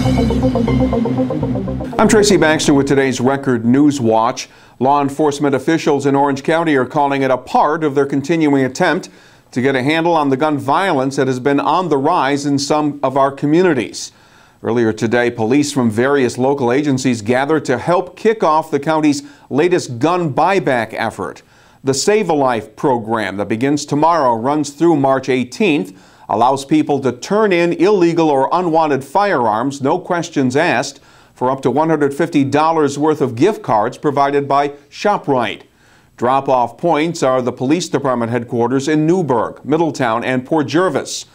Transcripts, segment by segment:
I'm Tracy Baxter with today's Record Newswatch. Law enforcement officials in Orange County are calling it a part of their continuing attempt to get a handle on the gun violence that has been on the rise in some of our communities. Earlier today, police from various local agencies gathered to help kick off the county's latest gun buyback effort. The Save a Life program that begins tomorrow runs through March 18th, allows people to turn in illegal or unwanted firearms, no questions asked, for up to $150 worth of gift cards provided by ShopRite. Drop-off points are the police department headquarters in Newburgh, Middletown, and Port Jervis.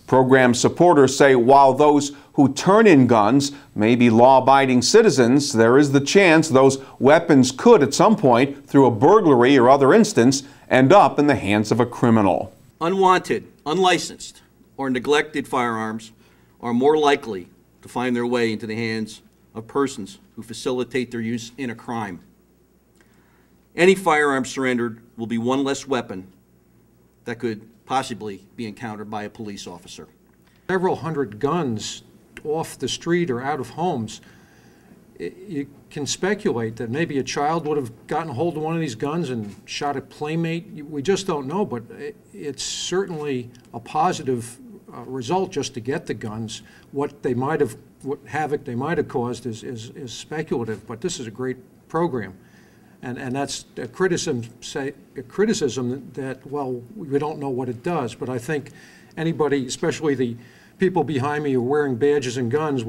Program supporters say while those who turn in guns may be law-abiding citizens, there is the chance those weapons could at some point, through a burglary or other instance, end up in the hands of a criminal. Unwanted, unlicensed, or neglected firearms are more likely to find their way into the hands of persons who facilitate their use in a crime. Any firearm surrendered will be one less weapon that could possibly be encountered by a police officer. Several hundred guns off the street or out of homes. You can speculate that maybe a child would have gotten a hold of one of these guns and shot a playmate. We just don't know, but it's certainly a positive result just to get the guns. What havoc they might have caused is speculative, but this is a great program. And that's a criticism that, well, we don't know what it does, but I think anybody, especially the people behind me who are wearing badges and guns,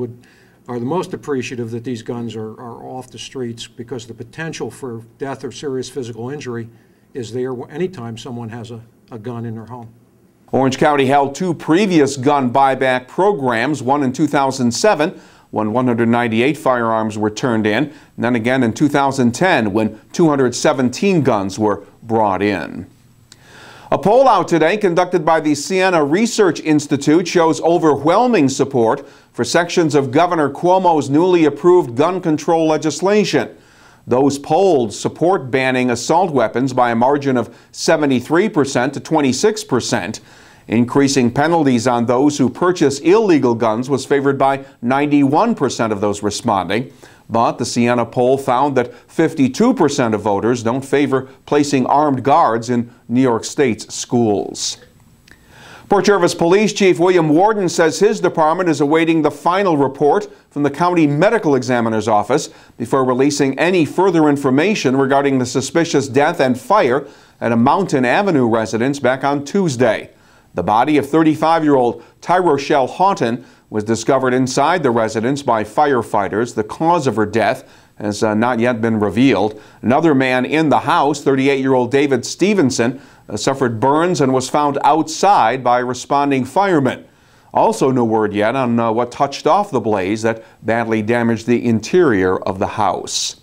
are the most appreciative that these guns are off the streets, because the potential for death or serious physical injury is there anytime someone has a gun in their home. Orange County held two previous gun buyback programs, one in 2007, when 198 firearms were turned in, and then again in 2010 when 217 guns were brought in. A poll out today conducted by the Siena Research Institute shows overwhelming support for sections of Governor Cuomo's newly approved gun control legislation. Those polled support banning assault weapons by a margin of 73% to 26%. Increasing penalties on those who purchase illegal guns was favored by 91% of those responding. But the Siena poll found that 52% of voters don't favor placing armed guards in New York State's schools. Port Jervis Police Chief William Warden says his department is awaiting the final report from the County Medical Examiner's Office before releasing any further information regarding the suspicious death and fire at a Mountain Avenue residence back on Tuesday. The body of 35-year-old Tyrochelle Houghton was discovered inside the residence by firefighters. The cause of her death has not yet been revealed. Another man in the house, 38-year-old David Stevenson, suffered burns and was found outside by responding firemen. Also no word yet on what touched off the blaze that badly damaged the interior of the house.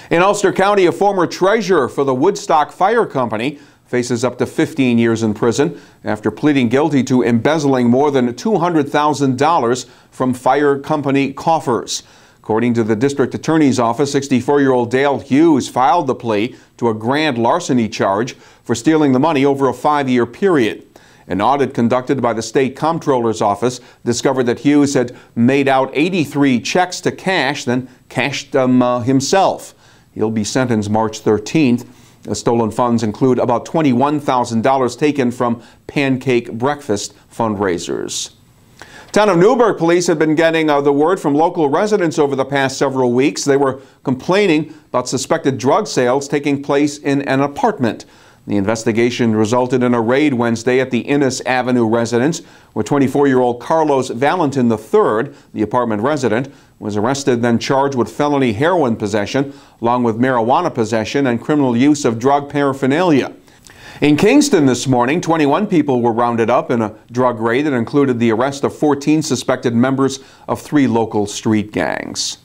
In Ulster County, a former treasurer for the Woodstock Fire Company faces up to 15 years in prison after pleading guilty to embezzling more than $200,000 from fire company coffers. According to the district attorney's office, 64-year-old Dale Hughes filed the plea to a grand larceny charge for stealing the money over a 5-year period. An audit conducted by the state comptroller's office discovered that Hughes had made out 83 checks to cash, then cashed them himself. He'll be sentenced March 13th. The stolen funds include about $21,000 taken from pancake breakfast fundraisers. Town of Newburgh police have been getting the word from local residents over the past several weeks. They were complaining about suspected drug sales taking place in an apartment. The investigation resulted in a raid Wednesday at the Innes Avenue residence, where 24-year-old Carlos Valentin III, the apartment resident, was arrested, then charged with felony heroin possession, along with marijuana possession and criminal use of drug paraphernalia. In Kingston this morning, 21 people were rounded up in a drug raid that included the arrest of 14 suspected members of 3 local street gangs.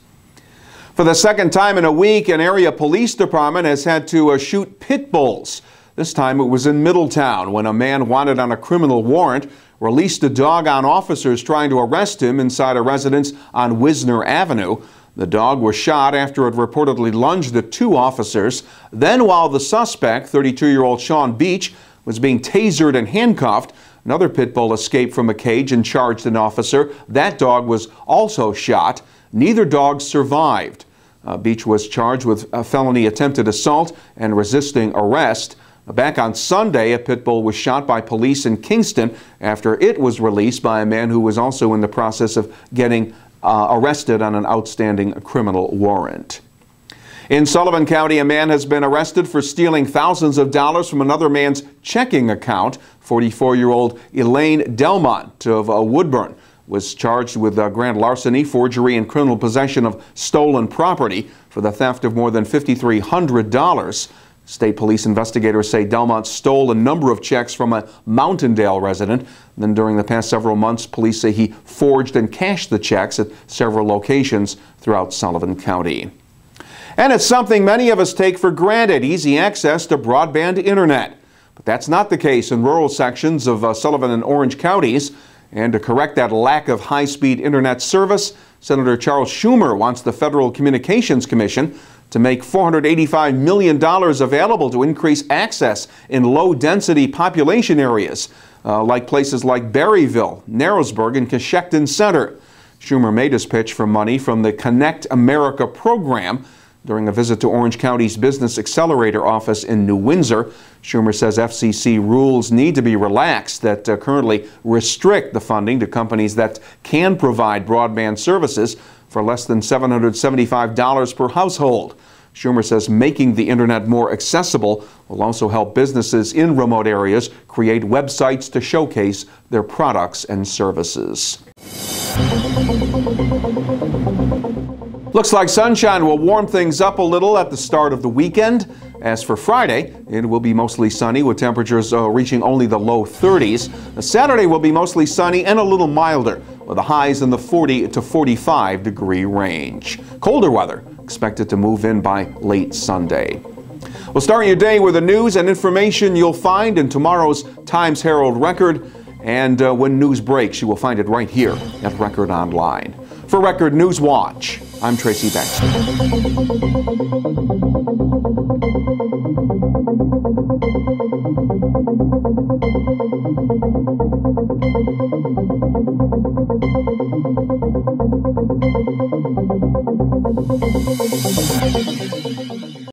For the second time in a week, an area police department has had to shoot pit bulls. This time it was in Middletown when a man wanted on a criminal warrant released a dog on officers trying to arrest him inside a residence on Wisner Avenue. The dog was shot after it reportedly lunged at 2 officers. Then, while the suspect, 32-year-old Sean Beach, was being tasered and handcuffed, Another pit bull escaped from a cage and charged an officer. That dog was also shot. Neither dog survived. Beach was charged with a felony attempted assault and resisting arrest. Back on Sunday, a pit bull was shot by police in Kingston after it was released by a man who was also in the process of getting arrested on an outstanding criminal warrant. In Sullivan County, a man has been arrested for stealing thousands of dollars from another man's checking account. 44-year-old Elaine Delmont of Woodburn was charged with grand larceny, forgery, and criminal possession of stolen property for the theft of more than $5,300. State police investigators say Delmont stole a number of checks from a Mountaindale resident. Then during the past several months, police say he forged and cashed the checks at several locations throughout Sullivan County. And it's something many of us take for granted, easy access to broadband internet. But that's not the case in rural sections of Sullivan and Orange counties. And to correct that lack of high-speed internet service, Senator Charles Schumer wants the Federal Communications Commission to make $485 million available to increase access in low-density population areas, like places like Berryville, Narrowsburg, and Coshocton Center. Schumer made his pitch for money from the Connect America program during a visit to Orange County's Business Accelerator office in New Windsor. Schumer says FCC rules need to be relaxed that currently restrict the funding to companies that can provide broadband services for less than $775 per household. Schumer says making the internet more accessible will also help businesses in remote areas create websites to showcase their products and services. Looks like sunshine will warm things up a little at the start of the weekend. As for Friday, it will be mostly sunny with temperatures reaching only the low 30s. Saturday will be mostly sunny and a little milder with the highs in the 40 to 45 degree range. Colder weather expected to move in by late Sunday. We'll start your day with the news and information you'll find in tomorrow's Times Herald Record. And when news breaks, you will find it right here at Record Online. For Record Newswatch, I'm Tracy Baxter.